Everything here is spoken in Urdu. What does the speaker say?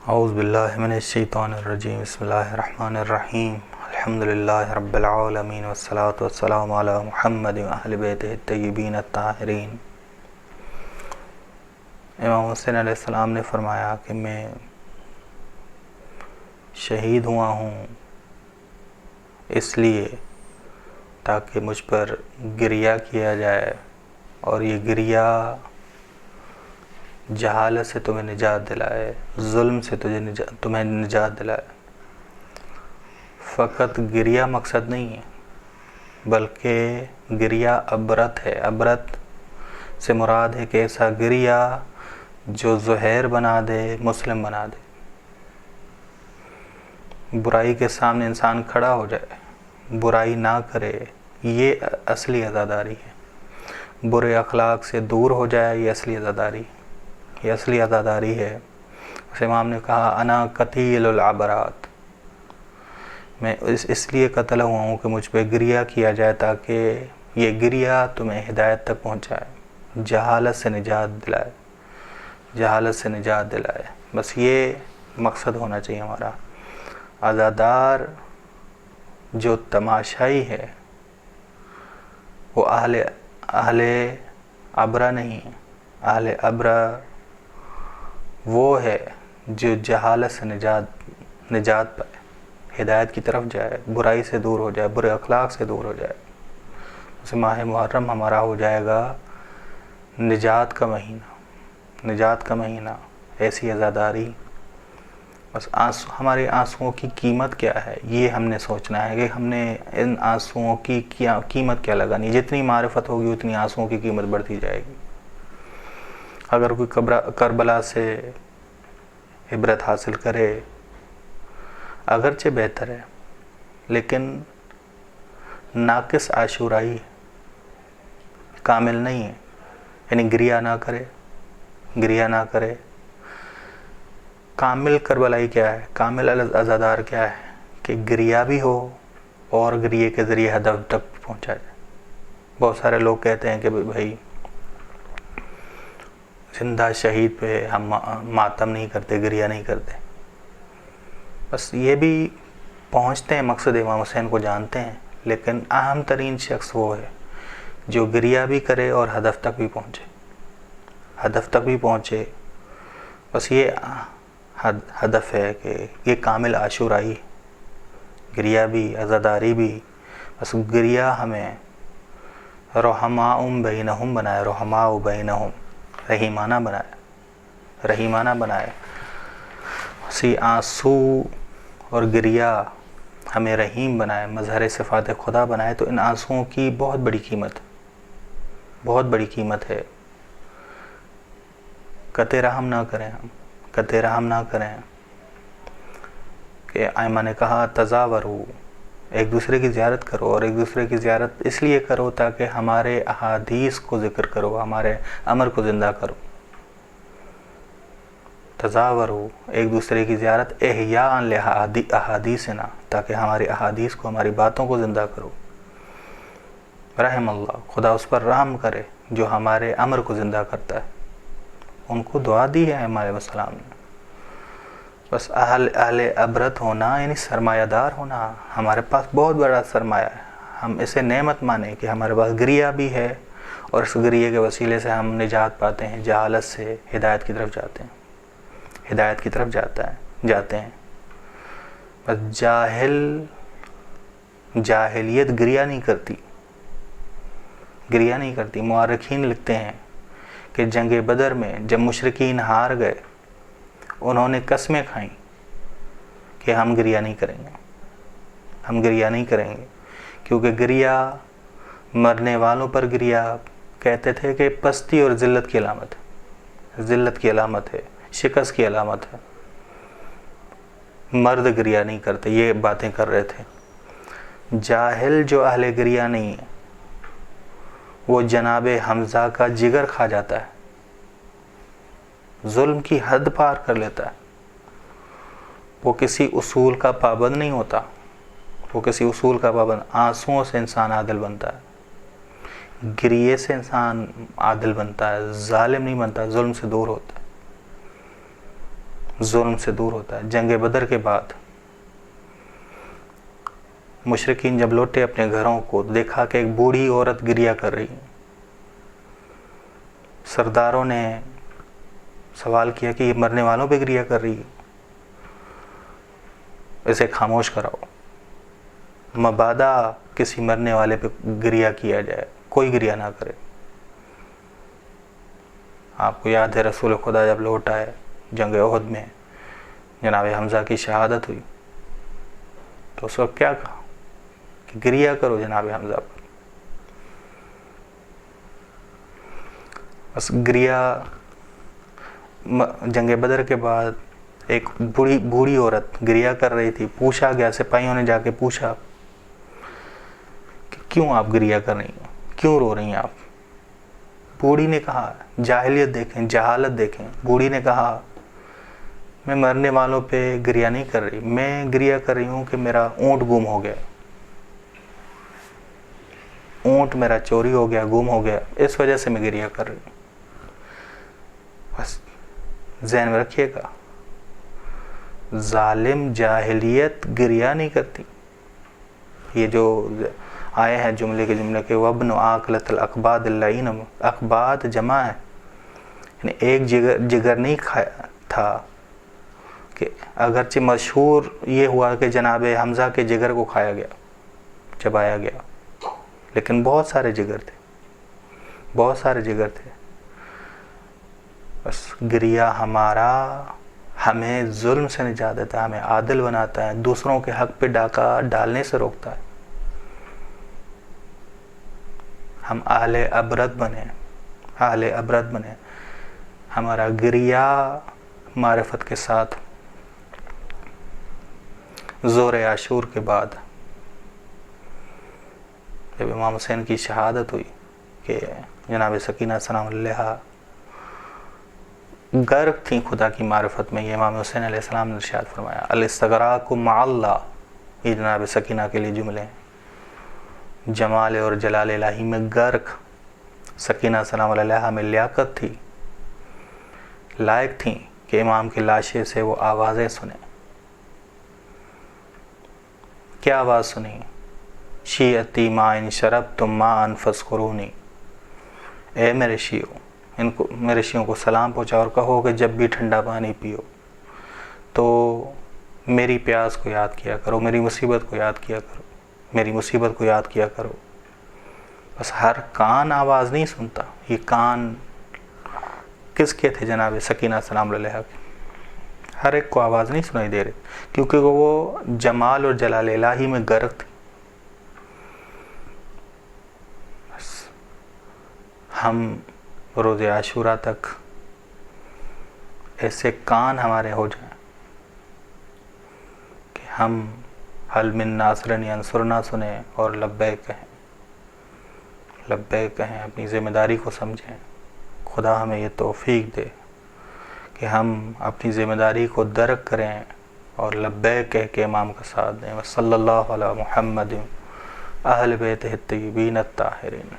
اعوذ باللہ من الشیطان الرجیم بسم اللہ الرحمن الرحیم الحمدللہ رب العالمین والصلاة والسلام علی محمد و اہل بیتہ الطیبین الطاہرین۔ امام حسین علیہ السلام نے فرمایا کہ میں شہید ہوا ہوں اس لیے تاکہ مجھ پر گریہ کیا جائے، اور یہ گریہ جہالت سے تمہیں نجات دلائے، ظلم سے تمہیں نجات دلائے۔ فقط گریہ مقصد نہیں ہے، بلکہ گریہ عبرت ہے۔ عبرت سے مراد ہے کہ ایسا گریہ جو ظہیر بنا دے، مسلم بنا دے۔ برائی کے سامنے انسان کھڑا ہو جائے، برائی نہ کرے، یہ اصلی عزاداری ہے۔ برے اخلاق سے دور ہو جائے، یہ اصلی عزاداری ہے، یہ اصلی عزاداری ہے۔ اس امام نے کہا انا قتیل العبرات، میں اس لیے قتل ہوا ہوں کہ مجھ پہ گریہ کیا جائے تاکہ یہ گریہ تمہیں ہدایت تک پہنچائے، جہالت سے نجات دلائے، جہالت سے نجات دلائے۔ بس یہ مقصد ہونا چاہیے ہمارا۔ عزادار جو تماشائی ہے وہ اہل عبرہ نہیں ہے۔ اہل عبرہ وہ ہے جو جہالت سے نجات پائے، ہدایت کی طرف جائے، برائی سے دور ہو جائے، برے اخلاق سے دور ہو جائے۔ اس ماہ محرم ہمارا ہو جائے گا نجات کا مہینہ، نجات کا مہینہ، ایسی عزاداری۔ بس ہمارے آنسوؤں کی قیمت کیا ہے، یہ ہم نے سوچنا ہے کہ ہم نے ان آنسوؤں کی قیمت کیا لگانی ہے۔ جتنی معرفت ہوگی اتنی آنسوؤں کی قیمت بڑھتی جائے گی۔ اگر کوئی کربلا سے عبرت حاصل کرے اگرچہ بہتر ہے، لیکن ناقص عاشورائی کامل نہیں ہے، یعنی گریہ نہ کرے، گریہ نہ کرے۔ کامل کربلائی کیا ہے، کامل عزادار کیا ہے کہ گریہ بھی ہو اور گریہ کے ذریعے ہدف تک پہنچا جائے۔ بہت سارے لوگ کہتے ہیں کہ بھائی زندہ شہید پہ ہم ماتم نہیں کرتے، گریہ نہیں کرتے۔ بس یہ بھی پہنچتے ہیں، مقصد امام حسین کو جانتے ہیں، لیکن اہم ترین شخص وہ ہے جو گریہ بھی کرے اور ہدف تک بھی پہنچے، ہدف تک بھی پہنچے۔ بس یہ ہدف ہے کہ یہ کامل عاشورائی، گریہ بھی، عزاداری بھی۔ بس گریہ ہمیں رحماء بینہم بنائے، رحماء بینہم، رحیمانہ بنائے، رحیمانہ بنائے۔ اسی آنسو اور گریہ ہمیں رحیم بنائے، مظہر صفات خدا بنائے، تو ان آنسوؤں کی بہت بڑی قیمت، بہت بڑی قیمت ہے۔ قطع رحم نہ کریں، ہم قطع رحم نہ کریں۔ کہ ائمہ نے کہا تزاورو، ایک دوسرے کی زیارت کرو، اور ایک دوسرے کی زیارت اس لیے کرو تاکہ ہمارے احادیث کو ذکر کرو، ہمارے امر کو زندہ کرو۔ تزاورو، ایک دوسرے کی زیارت احیاء لأحادیثنا، تاکہ ہماری احادیث کو، ہماری باتوں کو زندہ کرو۔ رحم اللہ، خدا اس پر رحم کرے جو ہمارے امر کو زندہ کرتا ہے۔ ان کو دعا دی ہے ہمارے السلام نے۔ بس اہل عبرت ہونا یعنی سرمایہ دار ہونا، ہمارے پاس بہت بڑا سرمایہ ہے۔ ہم اسے نعمت مانیں کہ ہمارے پاس گریہ بھی ہے، اور اس گریہ کے وسیلے سے ہم نجات پاتے ہیں، جہالت سے ہدایت کی طرف جاتے ہیں، ہدایت کی طرف جاتے ہیں۔ بس جاہلیت گریہ نہیں کرتی، گریہ نہیں کرتی۔ مورخین لکھتے ہیں کہ جنگ بدر میں جب مشرکین ہار گئے، انہوں نے قسمیں کھائیں کہ ہم گریہ نہیں کریں گے، ہم گریہ نہیں کریں گے، کیونکہ گریہ مرنے والوں پر گریہ کہتے تھے کہ پستی اور ذلت کی علامت ہے، ذلت کی علامت ہے، شکست کی علامت ہے۔ مرد گریہ نہیں کرتے، یہ باتیں کر رہے تھے۔ جاہل جو اہل گریہ نہیں ہے، وہ جناب حمزہ کا جگر کھا جاتا ہے، ظلم کی حد پار کر لیتا ہے۔ وہ کسی اصول کا پابند نہیں ہوتا، وہ کسی اصول کا پابند۔ آنسوؤں سے انسان عادل بنتا ہے، گریے سے انسان عادل بنتا ہے، ظالم نہیں بنتا، ظلم سے دور ہوتا ہے۔ ظلم سے دور ہوتا ہے۔ جنگ بدر کے بعد مشرکین جب لوٹے اپنے گھروں کو، دیکھا کہ ایک بوڑھی عورت گریہ کر رہی ہے۔ سرداروں نے سوال کیا کہ یہ مرنے والوں پہ گریہ کر رہی ہے، اسے خاموش کراؤ، مبادا کسی مرنے والے پہ گریہ کیا جائے، کوئی گریہ نہ کرے۔ آپ کو یاد ہے رسول خدا جب لوٹ آئے جنگ احد میں، جناب حمزہ کی شہادت ہوئی، تو اس وقت کیا کہا کہ گریہ کرو جناب حمزہ پر۔ بس گریہ، جنگ بدر کے بعد ایک بوڑھی عورت گریہ کر رہی تھی، پوچھا گیا، سپاہیوں نے جا کے پوچھا کہ کیوں آپ گریہ کر رہی ہیں، کیوں رو رہی ہیں آپ؟ بوڑھی نے کہا، جاہلیت دیکھیں، جہالت دیکھیں، بوڑھی نے کہا میں مرنے والوں پہ گریہ نہیں کر رہی، میں گریہ کر رہی ہوں کہ میرا اونٹ گم ہو گیا، اونٹ میرا چوری ہو گیا، گم ہو گیا، اس وجہ سے میں گریہ کر رہی ہوں۔ بس ذہن میں رکھیے گا، ظالم جاہلیت گریہ نہیں کرتی۔ یہ جو آئے ہیں جملے کے وَابْنُ عَاقِلَةِ الْأَقْبَاضِ اللَّئِينَ، اقباط جمع ہے، یعنی ایک جگر نہیں کھایا تھا، کہ اگرچہ مشہور یہ ہوا کہ جناب حمزہ کے جگر کو کھایا گیا، چبایا گیا، لیکن بہت سارے جگر تھے، بہت سارے جگر تھے۔ بس گریہ ہمارا ہمیں ظلم سے نجات دیتا ہے، ہمیں عادل بناتا ہے، دوسروں کے حق پہ ڈاکہ ڈالنے سے روکتا ہے۔ ہم اہل عبرت بنے، اہل عبرت بنے۔ ہمارا گریہ معرفت کے ساتھ زور عاشور کے بعد جب امام حسین کی شہادت ہوئی کہ جناب سکینہ سلام علیہا غرق تھیں خدا کی معرفت میں، یہ امام حسین علیہ السلام نے ارشاد فرمایا، الاستغراق مع اللہ، یہ جناب سکینہ کے لیے جملے ہیں، جمال اور جلال الہی میں غرق۔ سکینہ سلام علیہا میں لیاقت تھی، لائق تھیں کہ امام کی لاشے سے وہ آوازیں سنیں۔ کیا آواز سنی؟ شیعتی ما ان شربتم ماء فاذکرونی، اے میرے شیعوں، میرے شیعوں کو سلام پہنچا اور کہو کہ جب بھی ٹھنڈا پانی پیو تو میری پیاس کو یاد کیا کرو، میری مصیبت کو یاد کیا کرو، میری مصیبت کو یاد کیا کرو۔ بس ہر کان آواز نہیں سنتا، یہ کان کس کے تھے؟ جناب سکینہ سلام علیہا کے۔ ہر ایک کو آواز نہیں سنائی دے رہی، کیونکہ وہ جمال اور جلال الہی میں غرق تھی۔ بس ہم روز عاشورہ تک ایسے کان ہمارے ہو جائیں کہ ہم حل من ناصر ینصرنا سنیں اور لبیک کہیں، لبیک کہیں، اپنی ذمہ داری کو سمجھیں۔ خدا ہمیں یہ توفیق دے کہ ہم اپنی ذمہ داری کو درک کریں اور لبیک کہہ کے امام کا ساتھ دیں۔ صلی اللہ علی محمد اہل بیتہ الطیبین الطاہرین۔